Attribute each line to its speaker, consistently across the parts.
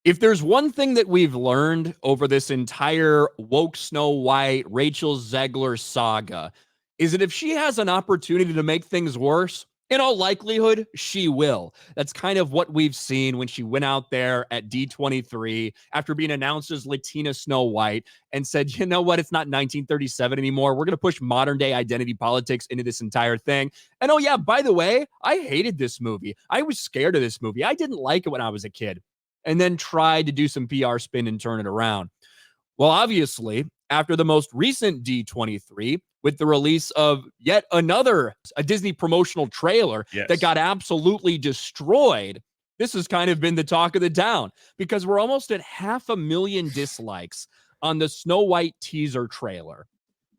Speaker 1: If there's one thing that we've learned over this entire woke Snow White, Rachel Zegler saga, is that if she has an opportunity to make things worse, in all likelihood, she will. That's kind of what we've seen when she went out there at D23 after being announced as Latina Snow White and said, you know what, it's not 1937 anymore. We're going to push modern day identity politics into this entire thing. And oh, yeah, by the way, I hated this movie. I was scared of this movie. I didn't like it when I was a kid, and then tried to do some PR spin and turn it around. Well, obviously, after the most recent D23, with the release of yet another a Disney promotional trailer that got absolutely destroyed, this has kind of been the talk of the town because we're almost at 500,000 dislikes on the Snow White teaser trailer.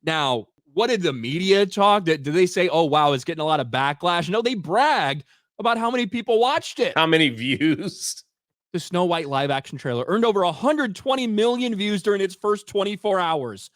Speaker 1: Now, what did the media talk? Did they say, oh, wow, it's getting a lot of backlash? No, they bragged about how many people watched it.
Speaker 2: How many views?
Speaker 1: The Snow White live action trailer earned over 120 million views during its first 24 hours.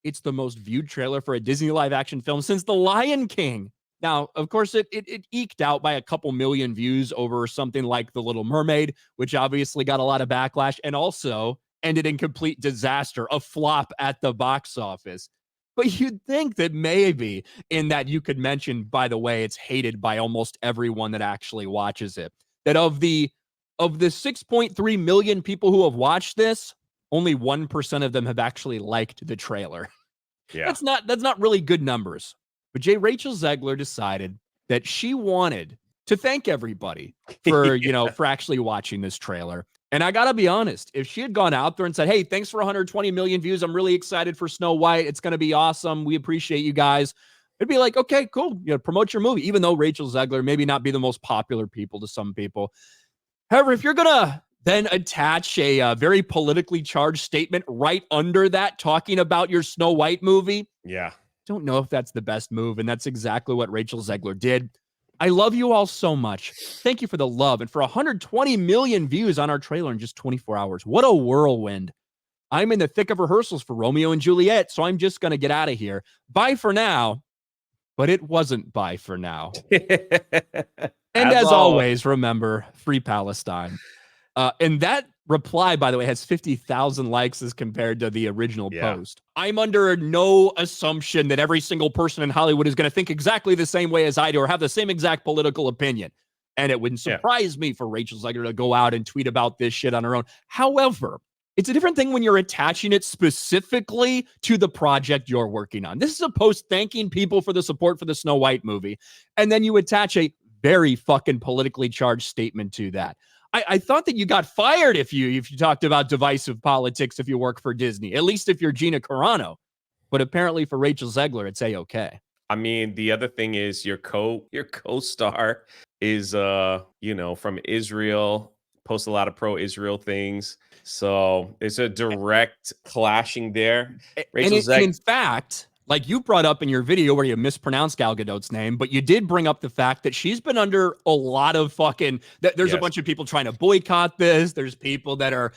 Speaker 1: It's the most viewed trailer for a Disney live action film since The Lion King. Now, of course, it eked out by a couple million views over something like The Little Mermaid, which obviously got a lot of backlash and also ended in complete disaster, a flop at the box office. But you'd think that maybe in that you could mention, by the way, it's hated by almost everyone that actually watches it, that of the 6.3 million people who have watched this, only 1% of them have actually liked the trailer.
Speaker 2: Yeah.
Speaker 1: That's not really good numbers. But Rachel Zegler decided that she wanted to thank everybody for, for actually watching this trailer. And I got to be honest, if she had gone out there and said, hey, thanks for 120 million views. I'm really excited for Snow White. It's going to be awesome. We appreciate you guys. It'd be like, okay, cool. Promote your movie, even though Rachel Zegler maybe not be the most popular people to some people. However, if you're going to then attach a very politically charged statement right under that talking about your Snow White movie, don't know if that's the best move. And that's exactly what Rachel Zegler did. I love you all so much. Thank you for the love. And for 120 million views on our trailer in just 24 hours. What a whirlwind. I'm in the thick of rehearsals for Romeo and Juliet, so I'm just going to get out of here. Bye for now. But it wasn't bye for now. And as always, remember, free Palestine. And that reply, by the way, has 50,000 likes as compared to the original post. I'm under no assumption that every single person in Hollywood is going to think exactly the same way as I do or have the same exact political opinion. And it wouldn't surprise me for Rachel Zegler to go out and tweet about this shit on her own. However, it's a different thing when you're attaching it specifically to the project you're working on. This is a post thanking people for the support for the Snow White movie. And then you attach a very fucking politically charged statement to that. I thought that you got fired if you talked about divisive politics if you work for Disney, at least if you're Gina Carano. But apparently for Rachel Zegler, it's A-okay.
Speaker 2: I mean, the other thing is your co-star is from Israel, posts a lot of pro-Israel things. So it's a direct clashing there.
Speaker 1: And in fact, like you brought up in your video where you mispronounced Gal Gadot's name, but you did bring up the fact that she's been under a lot of fucking, there's a bunch of people trying to boycott this. There's people that are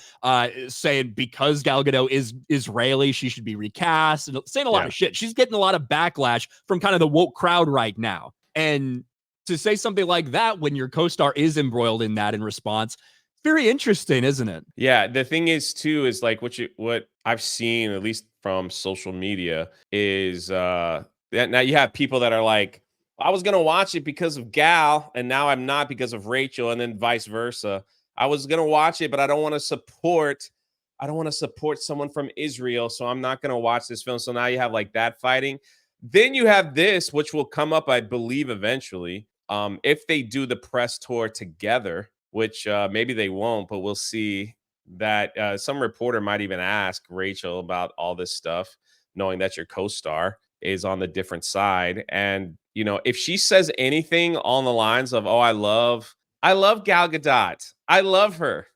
Speaker 1: saying because Gal Gadot is Israeli, she should be recast and saying a lot of shit. She's getting a lot of backlash from kind of the woke crowd right now. And to say something like that when your co-star is embroiled in that in response, very interesting, isn't it?
Speaker 2: Yeah. The thing is too, is like what I've seen, at least from social media, is that now you have people that are like, I was going to watch it because of Gal and now I'm not because of Rachel, and then vice versa. I was going to watch it, but I don't want to support someone from Israel, so I'm not going to watch this film. So now you have like that fighting. Then you have this, which will come up, I believe, eventually, if they do the press tour together, which maybe they won't, but we'll see. That some reporter might even ask Rachel about all this stuff, knowing that your co-star is on the different side. And, if she says anything on the lines of, oh, I love Gal Gadot. I love her.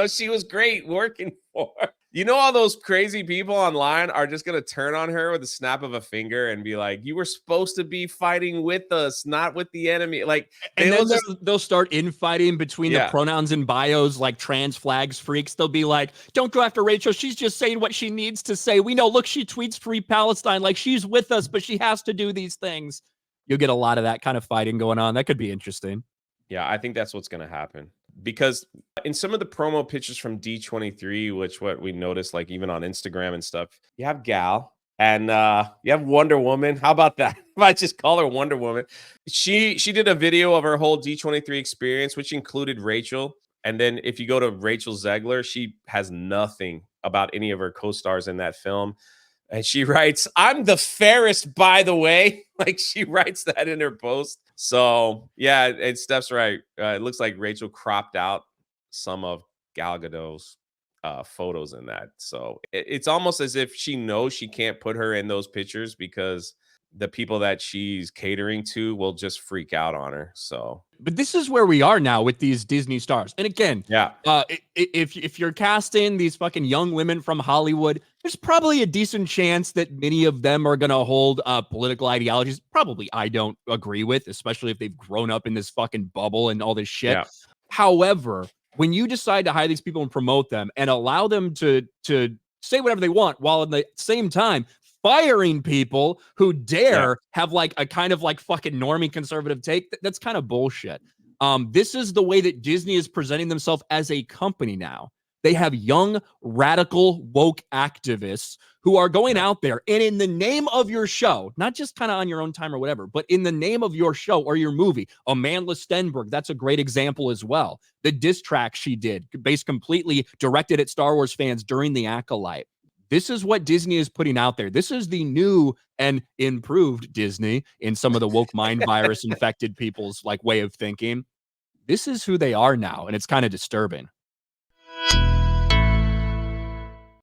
Speaker 2: She was great working for her. All those crazy people online are just going to turn on her with a snap of a finger and be like, you were supposed to be fighting with us, not with the enemy. Like,
Speaker 1: and then they'll start infighting between the pronouns and bios, like trans flags freaks. They'll be like, don't go after Rachel. She's just saying what she needs to say. We know, look, she tweets free Palestine. Like, she's with us, but she has to do these things. You'll get a lot of that kind of fighting going on. That could be interesting.
Speaker 2: Yeah, I think that's what's going to happen. because in some of the promo pictures from D23, which what we noticed, like even on Instagram and stuff, you have Gal and you have Wonder Woman. How about that? If I just call her Wonder Woman, she did a video of her whole D23 experience, which included Rachel. And then if you go to Rachel Zegler, she has nothing about any of her co-stars in that film. And she writes, "I'm the fairest, by the way." Like she writes that in her post. So yeah, and Steph's right. It looks like Rachel cropped out some of Gal Gadot's photos in that. So it's almost as if she knows she can't put her in those pictures because the people that she's catering to will just freak out on her. So,
Speaker 1: but this is where we are now with these Disney stars. And again,
Speaker 2: yeah,
Speaker 1: if you're casting these fucking young women from Hollywood, there's probably a decent chance that many of them are going to hold political ideologies. Probably I don't agree with, especially if they've grown up in this fucking bubble and all this shit.
Speaker 2: yeah,
Speaker 1: However, when you decide to hire these people and promote them and allow them to say whatever they want, while at the same time firing people who dare have like a kind of like fucking normie conservative take, that's kind of bullshit. This is the way that Disney is presenting themselves as a company now. They have young, radical, woke activists who are going out there and in the name of your show, not just kind of on your own time or whatever, but in the name of your show or your movie, Amandla Stenberg, that's a great example as well. The diss track she did, based completely directed at Star Wars fans during the Acolyte. This is what Disney is putting out there. This is the new and improved Disney in some of the woke mind virus infected people's like way of thinking. This is who they are now, and it's kind of disturbing.